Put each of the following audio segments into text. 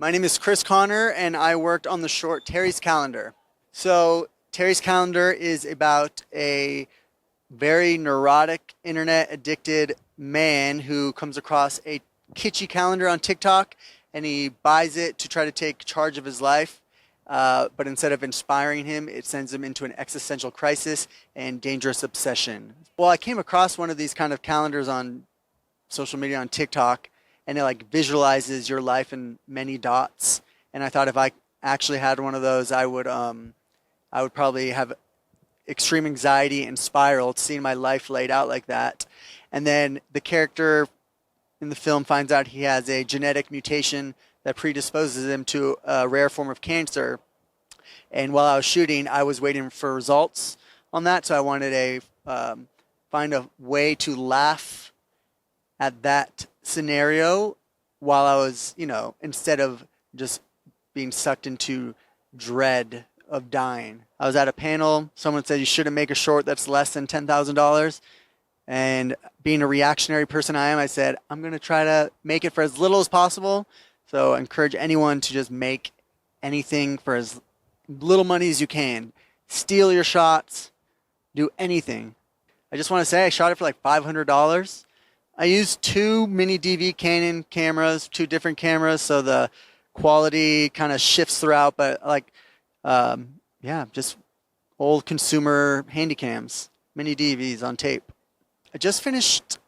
My name is Chris Connor, and I worked on the short Terry's Calendar. So, Terry's Calendar is about a very neurotic, internet addicted man who comes across a kitschy calendar on TikTok and he buys it to try to take charge of his life. But instead of inspiring him, it sends him into an existential crisis and dangerous obsession. Well, I came across one of these kind of calendars on social media on TikTok, and it like visualizes your life in many dots. And I thought if I actually had one of those, I would probably have extreme anxiety and spiral seeing my life laid out like that. And then the character in the film finds out he has a genetic mutation that predisposes him to a rare form of cancer. And while I was shooting, I was waiting for results on that, so I wanted to find a way to laugh at that scenario while I was, instead of just being sucked into dread of dying. I was at a panel. Someone said you shouldn't make a short that's less than $10,000. And being a reactionary person I am, I said, I'm going to try to make it for as little as possible. So I encourage anyone to just make anything for as little money as you can. Steal your shots. Do anything. I just want to say I shot it for like $500. I used two mini DV Canon cameras, two different cameras, so the quality kind of shifts throughout, but just old consumer handycams, mini DVs on tape. I just finished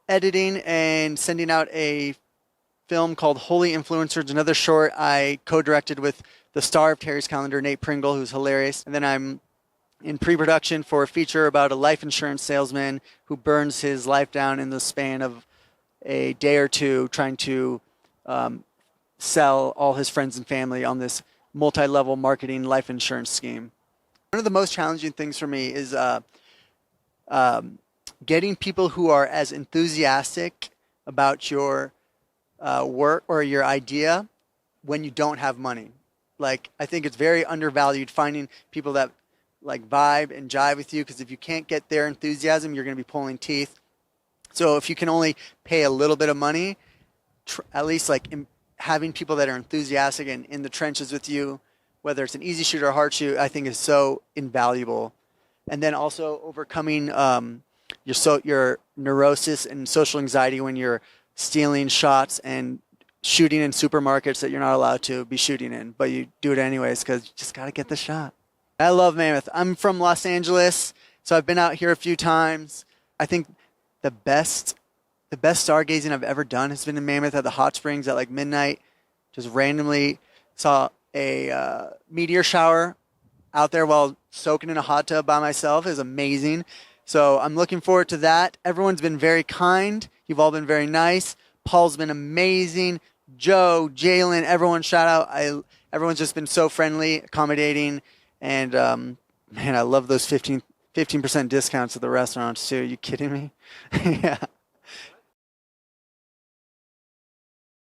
editing and sending out a film called Holy Influencers, another short I co-directed with the star of Terry's Calendar, Nate Pringle, who's hilarious. And then I'm in pre-production for a feature about a life insurance salesman who burns his life down in the span of a day or two trying to sell all his friends and family on this multi-level marketing life insurance scheme. One of the most challenging things for me is getting people who are as enthusiastic about your work or your idea when you don't have money. Like, I think it's very undervalued finding people that like vibe and jive with you, because if you can't get their enthusiasm, you're going to be pulling teeth. So if you can only pay a little bit of money, at least like having people that are enthusiastic and in the trenches with you, whether it's an easy shoot or a hard shoot, I think is so invaluable. And then also overcoming your neurosis and social anxiety when you're stealing shots and shooting in supermarkets that you're not allowed to be shooting in, but you do it anyways because you just got to get the shot. I love Mammoth. I'm from Los Angeles, so I've been out here a few times. I think the best stargazing I've ever done has been in Mammoth at the hot springs at like midnight. Just randomly saw a meteor shower out there while soaking in a hot tub by myself. It was amazing. So I'm looking forward to that. Everyone's been very kind. You've all been very nice. Paul's been amazing. Joe, Jalen, everyone shout out. Everyone's just been so friendly, accommodating. And, man, I love those 15% discounts at the restaurants, too. Are you kidding me? Yeah.